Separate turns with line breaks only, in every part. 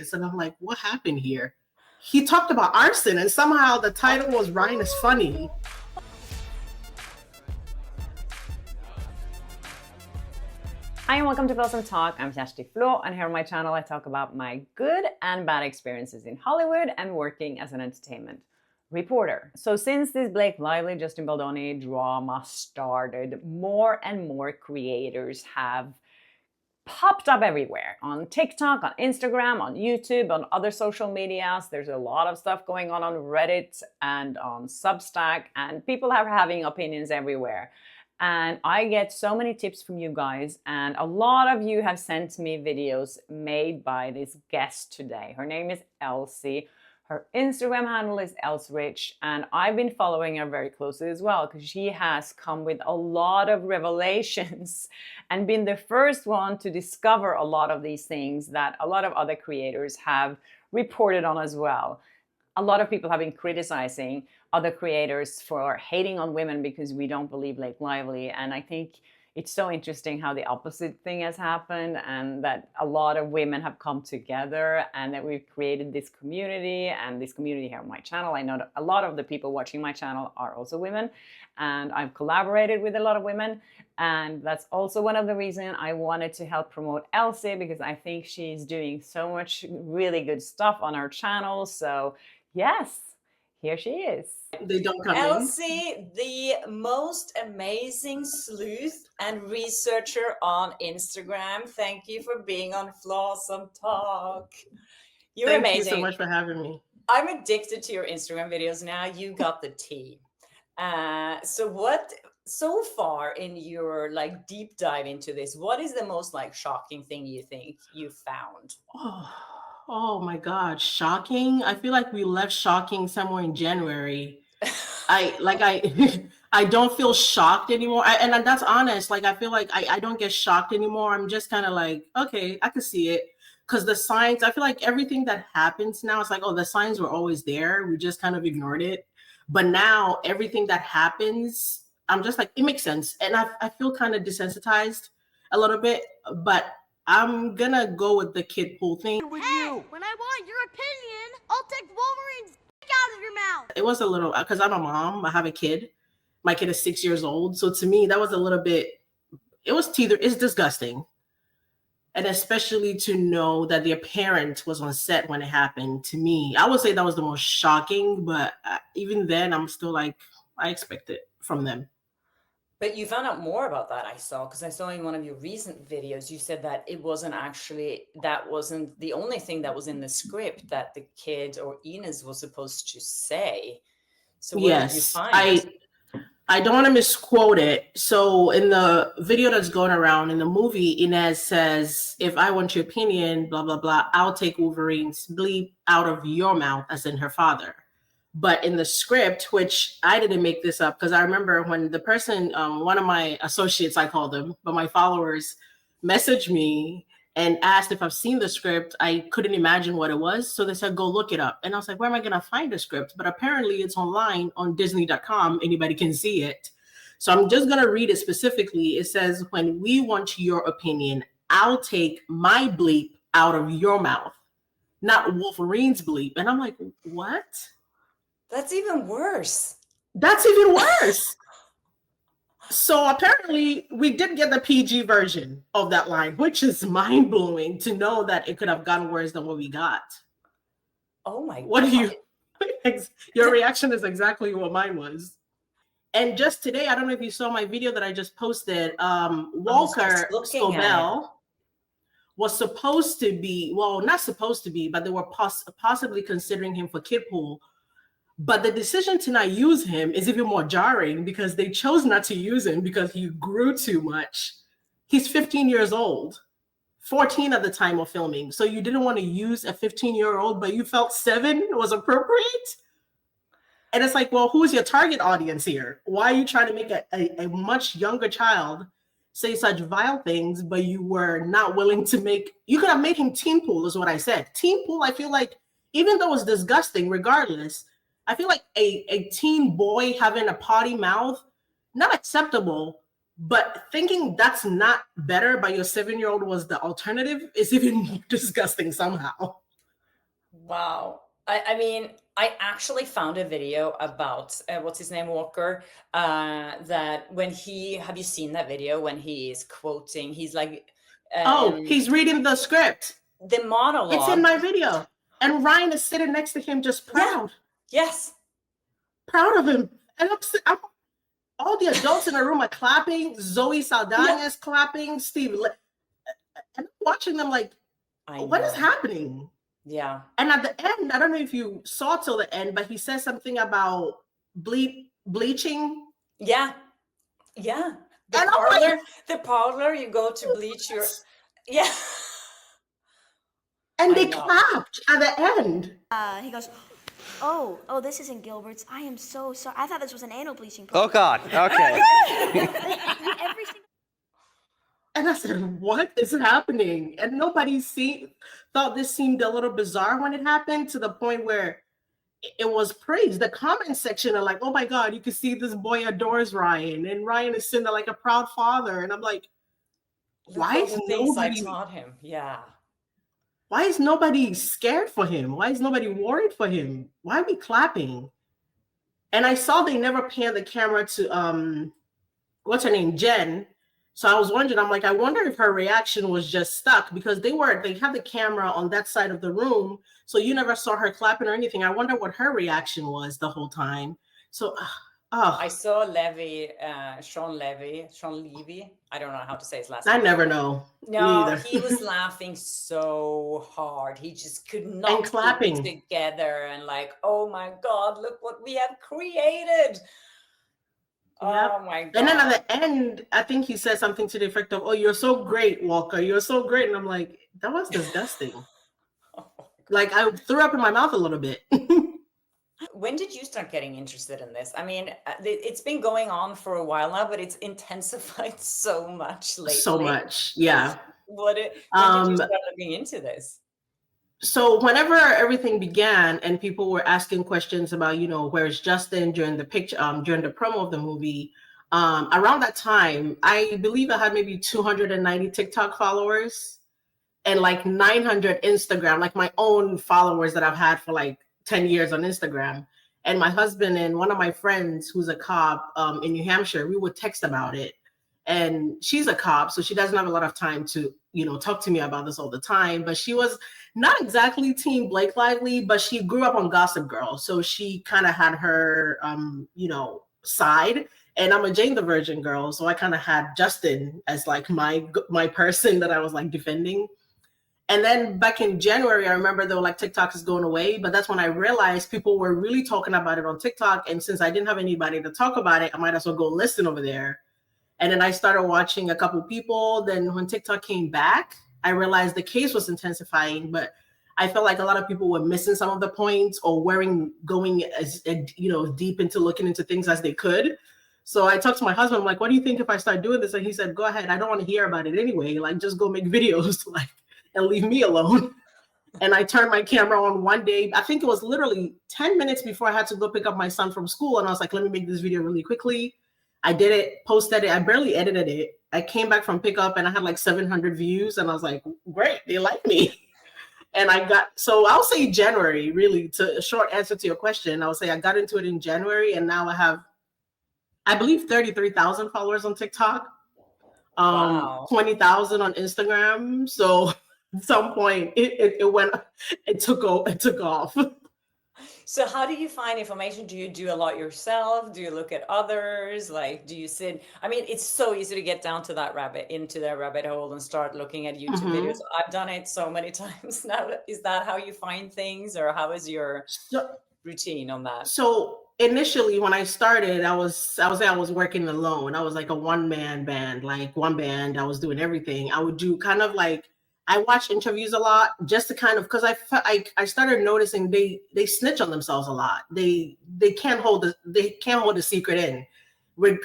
And I'm like, what happened here? He talked about arson, and somehow the title was Ryan is Funny.
Hi and welcome to Blossom Talk. I'm Kersti Flo, and here on my channel I talk about my good and bad experiences in Hollywood and working as an entertainment reporter. So since this Blake Lively, Justin Baldoni drama started, more and more creators have popped up everywhere. On TikTok, on Instagram, on YouTube, on other social medias. There's a lot of stuff going on Reddit and on Substack, and people are having opinions everywhere. And I get so many tips from you guys, and a lot of you have sent me videos made by this guest today. Her name is Elsie. Her Instagram handle is elserich, and I've been following her very closely as well because she has come with a lot of revelations and been the first one to discover a lot of these things that a lot of other creators have reported on as well. A lot of people have been criticizing other creators for hating on women because we don't believe Blake Lively, and I think it's so interesting how the opposite thing has happened, and that a lot of women have come together and that we've created this community, and this community here on my channel. I know that a lot of the people watching my channel are also women, and I've collaborated with a lot of women, and that's also one of the reasons I wanted to help promote Elsie, because I think she's doing so much really good stuff on her channel. So yes, here she is.
They don't come
Elsie, the most amazing sleuth and researcher on Instagram. Thank you for being on Blossom Talk. You're amazing.
Thank you so much for having me.
I'm addicted to your Instagram videos now. You got the tea. So far in your deep dive into this, what is the most shocking thing you think you found?
Oh my God, shocking. I feel like we left shocking somewhere in January. I don't feel shocked anymore. And that's honest. I feel like I don't get shocked anymore. I'm just kind of like, okay, I can see it. Because the signs, I feel like everything that happens now, it's like, oh, the signs were always there. We just kind of ignored it. But now everything that happens, I'm just like, it makes sense. And I feel kind of desensitized a little bit, but I'm gonna go with the kid pool thing.
Hey, when I want your opinion, I'll take Wolverine's out of your mouth.
It was a little, because I'm a mom, I have a kid. My kid is 6 years old. So to me, that was a little bit, it's disgusting. And especially to know that their parent was on set when it happened. To me, I would say that was the most shocking, but even then I'm still like, I expect it from them.
But you found out more about that, because I saw in one of your recent videos, you said that that wasn't the only thing that was in the script that the kid or Ines was supposed to say. So what did you find?
I don't want to misquote it. So in the video that's going around in the movie, Ines says, if I want your opinion, blah, blah, blah, I'll take Wolverine's bleep out of your mouth, as in her father. But in the script, which I didn't make this up, because I remember when the person, one of my associates, I call them, but my followers messaged me and asked if I've seen the script. I couldn't imagine what it was. So they said, go look it up. And I was like, where am I going to find the script? But apparently it's online on Disney.com. Anybody can see it. So I'm just going to read it specifically. It says, when we want your opinion, I'll take my bleep out of your mouth, not Wolverine's bleep. And I'm like, what?
That's even worse.
That's even worse. So apparently we did get the PG version of that line, which is mind-blowing to know that it could have gotten worse than what we got.
Oh my God.
What do you, your reaction is exactly what mine was. And just today, I don't know if you saw my video that I just posted, Walker Scobell was supposed to be, well, not supposed to be, but they were possibly considering him for kid pool. But the decision to not use him is even more jarring because they chose not to use him because he grew too much. He's 15 years old, 14 at the time of filming. So you didn't want to use a 15-year-old, but you felt 7 was appropriate? And it's like, well, who's your target audience here? Why are you trying to make a much younger child say such vile things, but you were not willing to make, you could have made him teen pool is what I said. Teen pool, I feel like, even though it's disgusting regardless, I feel like a teen boy having a potty mouth, not acceptable, but thinking that's not better, but your 7-year-old was the alternative is even more disgusting somehow.
Wow. I mean, I actually found a video about what's his name, Walker, that when have you seen that video when he is quoting, he's like,
He's reading the script.
The monologue.
It's in my video. And Ryan is sitting next to him just proud.
Yeah. Yes.
Proud of him. And I'm all the adults in the room are clapping. Zoe Saldana is clapping. Steve. And I'm watching them like, what is happening?
Yeah.
And at the end, I don't know if you saw till the end, but he says something about bleaching.
Yeah. Yeah. The parlor, you go to bleach your... Yeah.
And they clapped at the end.
He goes, oh, this isn't Gilbert's. I am so sorry. I thought this was an anal bleaching
Oh, God. Okay.
And I said, what is happening? And nobody thought this seemed a little bizarre when it happened, to the point where it was praised. The comment section are like, oh my God, you can see this boy adores Ryan. And Ryan is sitting there like a proud father. And I'm like, why is nobody...
I taught him. Yeah.
Why is nobody scared for him? Why is nobody worried for him? Why are we clapping? And I saw they never panned the camera to, what's her name, Jen. So I was wondering, I'm like, I wonder if her reaction was just stuck, because they had the camera on that side of the room. So you never saw her clapping or anything. I wonder what her reaction was the whole time. So,
I saw Sean Levy. I don't know how to say his last name.
I never know.
No, he was laughing so hard. He just could not
and clapping
keep it together and like, oh my God, look what we have created.
Yep.
Oh my God.
And then at the end, I think he said something to the effect of, oh, you're so great, Walker. You're so great. And I'm like, that was disgusting. Like, I threw up in my mouth a little bit.
When did you start getting interested in this? I mean, it's been going on for a while now, but it's intensified so much lately.
So much, yeah.
When did you start looking into this?
So whenever everything began and people were asking questions about, where's Justin during the during the promo of the movie, around that time, I believe I had maybe 290 TikTok followers and like 900 Instagram, like my own followers that I've had for like 10 years on Instagram. And my husband and one of my friends who's a cop in New Hampshire, we would text about it. And she's a cop, so she doesn't have a lot of time to, talk to me about this all the time. But she was not exactly Team Blake Lively, but she grew up on Gossip Girl. So she kind of had her, side. And I'm a Jane the Virgin girl. So I kind of had Justin as like my person that I was like defending. And then back in January, I remember they were like, TikTok is going away. But that's when I realized people were really talking about it on TikTok. And since I didn't have anybody to talk about it, I might as well go listen over there. And then I started watching a couple people. Then when TikTok came back, I realized the case was intensifying, but I felt like a lot of people were missing some of the points or going as deep into looking into things as they could. So I talked to my husband, I'm like, what do you think if I start doing this? And he said, go ahead. I don't want to hear about it anyway. Like, just go make videos and leave me alone. And I turned my camera on one day. I think it was literally 10 minutes before I had to go pick up my son from school. And I was like, let me make this video really quickly. I did it, posted it. I barely edited it. I came back from pickup and I had like 700 views. And I was like, great, they like me. And so I'll say January, really, to a short answer to your question. I would say I got into it in January and now I have, I believe, 33,000 followers on TikTok, wow. 20,000 on Instagram. So at some point it took off.
So how do you find information? Do you do a lot yourself? Do you look at others? Like, do you sit? I mean, it's so easy to get into that rabbit hole and start looking at YouTube videos. I've done it so many times now. Is that how you find things, or how is your routine on that?
So initially when I started, I was working alone. I was like a one-man band, I was doing everything. I would do kind of like, I watch interviews a lot just to kind of, because I started noticing they snitch on themselves a lot. They can't hold a secret in.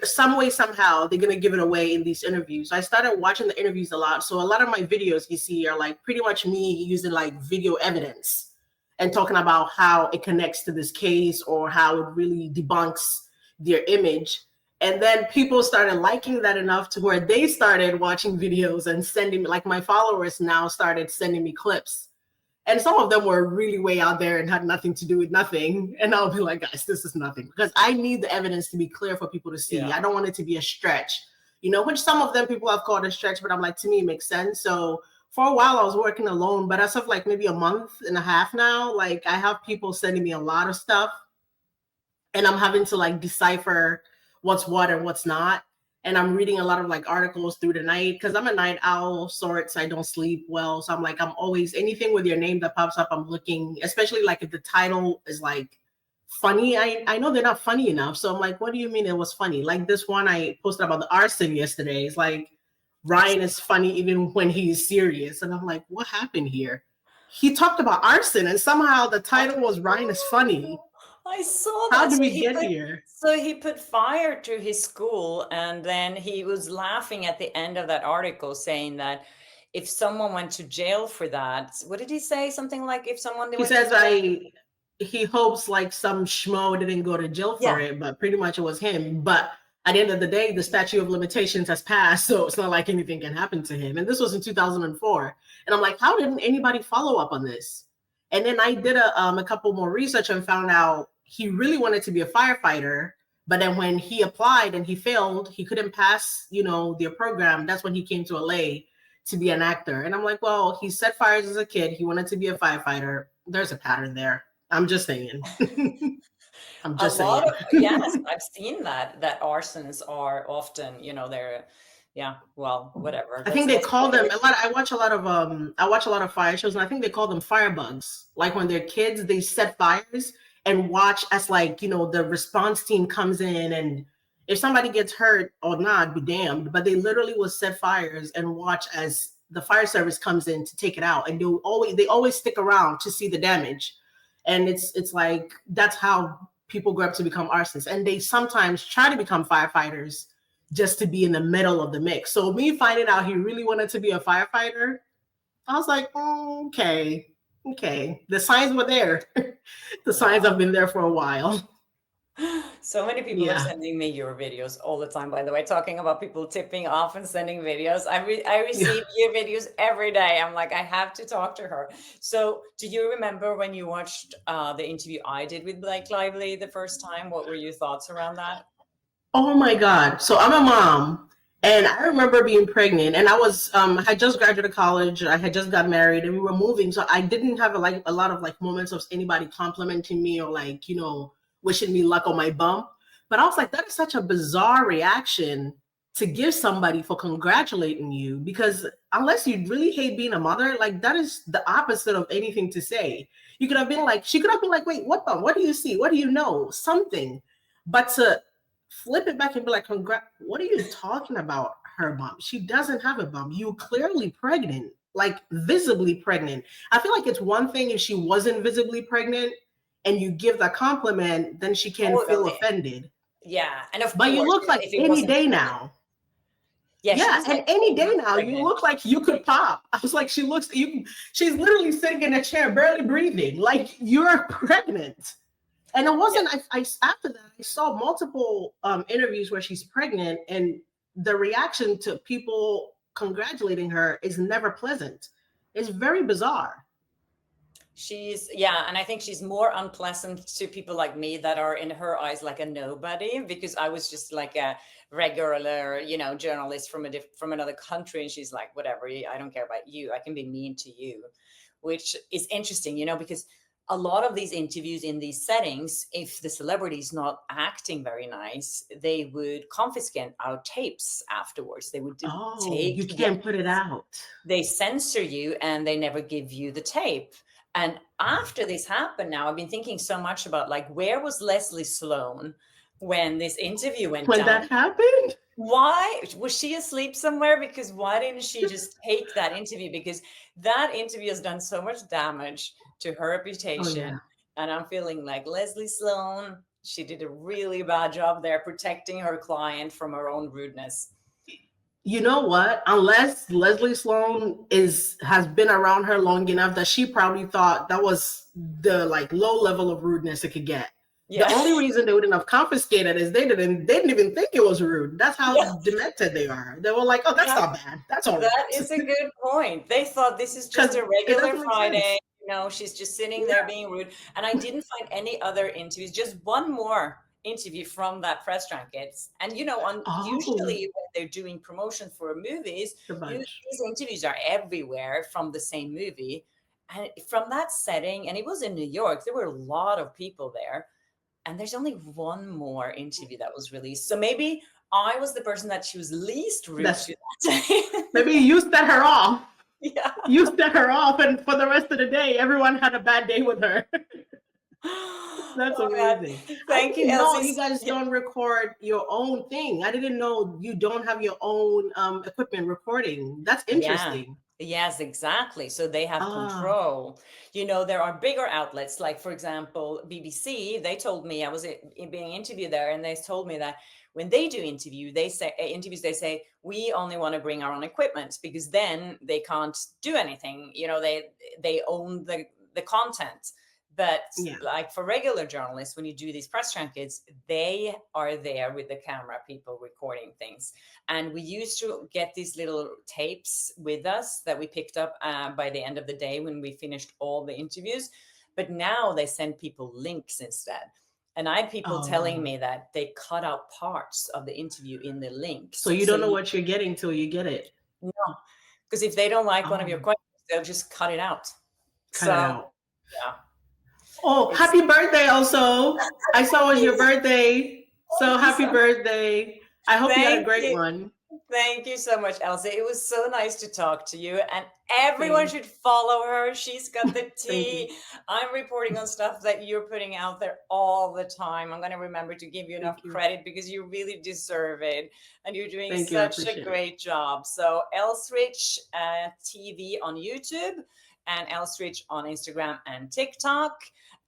Some way, somehow, they're gonna give it away in these interviews. So I started watching the interviews a lot. So a lot of my videos you see are like pretty much me using like video evidence and talking about how it connects to this case or how it really debunks their image. And then people started liking that enough to where they started watching videos and sending me, like my followers now started sending me clips. And some of them were really way out there and had nothing to do with nothing. And I'll be like, guys, this is nothing. Because I need the evidence to be clear for people to see. I don't want it to be a stretch, which some of them people have called a stretch, but I'm like, to me, it makes sense. So for a while I was working alone, but as of like maybe a month and a half now, like I have people sending me a lot of stuff and I'm having to like decipher what's what and what's not. And I'm reading a lot of like articles through the night because I'm a night owl of sorts. I don't sleep well. So I'm like, I'm always, anything with your name that pops up, I'm looking, especially like if the title is like funny. I know they're not funny enough. So I'm like, what do you mean it was funny? Like this one I posted about the arson yesterday. It's like, Ryan is funny even when he's serious. And I'm like, what happened here? He talked about arson and somehow the title was Ryan is funny.
I saw that.
How did we get here?
So he put fire to his school, and then he was laughing at the end of that article saying that if someone went to jail for that, what did he say? Something like if someone
he says he hopes like some schmo didn't go to jail for it, but pretty much it was him. But at the end of the day, the statute of limitations has passed, so it's not like anything can happen to him. And this was in 2004. And I'm like, how didn't anybody follow up on this? And then I did a couple more research and found out he really wanted to be a firefighter. But then when he applied and he failed, he couldn't pass, their program. That's when he came to LA to be an actor. And I'm like, well, he set fires as a kid. He wanted to be a firefighter. There's a pattern there. I'm just saying. I'm just saying.
Yes, I've seen that arsons are often, they're, whatever.
I think they call them a lot. I watch a lot of fire shows, and I think they call them firebugs. Like when they're kids, they set fires and watch as like, the response team comes in, and if somebody gets hurt or not, be damned. But they literally will set fires and watch as the fire service comes in to take it out, and they always stick around to see the damage. And it's like that's how people grow up to become arsonists, and they sometimes try to become firefighters just to be in the middle of the mix. So me finding out he really wanted to be a firefighter, I was like, oh, okay. The signs were there. The signs have been there for a while.
So many people are sending me your videos all the time, by the way, talking about people tipping off and sending videos. I receive your videos every day. I'm like, I have to talk to her. So do you remember when you watched the interview I did with Blake Lively the first time? What were your thoughts around that?
Oh my God. So I'm a mom, and I remember being pregnant, and I was, I had just graduated college. I had just got married, and we were moving. So I didn't have a lot of like moments of anybody complimenting me or like, wishing me luck on my bump. But I was like, that is such a bizarre reaction to give somebody for congratulating you, because unless you really hate being a mother, like that is the opposite of anything to say. You could have been like, she could have been like, wait, what bump? What do you see? What do you know? Something. But to flip it back and be like, what are you talking about, her bump? She doesn't have a bump. You're clearly pregnant, like visibly pregnant. I feel like it's one thing if she wasn't visibly pregnant and you give the compliment, then she can feel offended.
Yeah.
But you look like any day now. Yeah, and like, any day now, pregnant. You look like you could pop. I was like, she's literally sitting in a chair, barely breathing. Like, you're pregnant. And it wasn't, after that, I saw multiple interviews where she's pregnant, and the reaction to people congratulating her is never pleasant. It's very bizarre.
And I think she's more unpleasant to people like me that are in her eyes like a nobody, because I was just like a regular, journalist from another country, and she's like, whatever, I don't care about you, I can be mean to you, which is interesting, because a lot of these interviews in these settings, if the celebrity is not acting very nice, they would confiscate our tapes afterwards. They would
you can't put it out.
They censor you and they never give you the tape. And after this happened now, I've been thinking so much about like, where was Leslie Sloan when this interview went down?
When that happened?
Why was she asleep somewhere? Because why didn't she just take that interview? Because that interview has done so much damage to her reputation. And I'm feeling like Leslie Sloan, she did a really bad job there protecting her client from her own rudeness.
You know what? Unless Leslie Sloan has been around her long enough that she probably thought that was the like low level of rudeness it could get. Yeah. The only reason they wouldn't have confiscated is they didn't even think it was rude. That's how demented they are. They were like, oh, that's not bad. That's all right.
That is a good point. They thought this is just a regular Friday. No, she's just sitting there being rude. And I didn't find any other interviews, just one more interview from that press junkets. And you know, usually when they're doing promotion for movies, these interviews are everywhere from the same movie. And from that setting, and it was in New York, there were a lot of people there. And there's only one more interview that was released. So maybe I was the person that she was least rude to that day.
Maybe you set her off.
Yeah.
You set her off, and for the rest of the day, everyone had a bad day with her. That's amazing.
Thank you,
Elsie.
No,
you guys don't record your own thing. I didn't know you don't have your own equipment recording. That's interesting.
Yes, exactly. So they have control. You know, there are bigger outlets, like, for example, BBC. They told me, I was being interviewed there, and they told me that when they do interviews, they say, we only want to bring our own equipment, because then they can't do anything. You know, they own the content. But like for regular journalists, when you do these press junkets, they are there with the camera people recording things. And we used to get these little tapes with us that we picked up by the end of the day when we finished all the interviews. But now they send people links instead. And I had people telling me that they cut out parts of the interview in the link.
So you don't know what you're getting till you get it.
No, because if they don't like one of your questions, they'll just cut it out.
Cut it out.
Yeah.
Oh, happy birthday also. I saw it was your birthday. So happy birthday. I hope you had a great one.
Thank you so much, Elsie. It was so nice to talk to you. And everyone should follow her. She's got the tea. I'm reporting on stuff that you're putting out there all the time. I'm going to remember to give you enough credit because you really deserve it. And you're doing such a great job. So Elsrich TV on YouTube and Elsrich on Instagram and TikTok.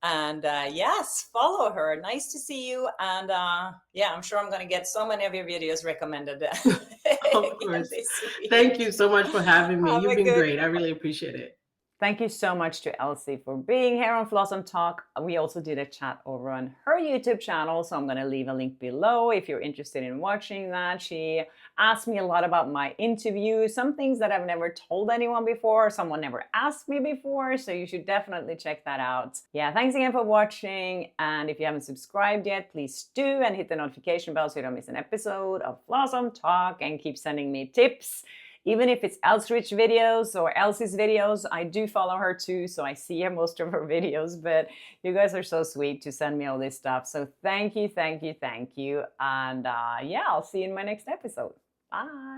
And yes, follow her. Nice to see you. And yeah, I'm sure I'm going to get so many of your videos recommended.
Of course. Thank you so much for having me. You've been great. I really appreciate it.
Thank you so much to Elsie for being here on Flossom Talk. We also did a chat over on her YouTube channel, so I'm going to leave a link below if you're interested in watching that. She asked me a lot about my interview, some things that I've never told anyone before, someone never asked me before, so you should definitely check that out. Yeah, thanks again for watching, and if you haven't subscribed yet, please do, and hit the notification bell so you don't miss an episode of Flossom Talk, and keep sending me tips. Even if it's Elsrich videos or Elsie's videos, I do follow her too, so I see most of her videos, but you guys are so sweet to send me all this stuff. So thank you, thank you, thank you. And yeah, I'll see you in my next episode. Bye.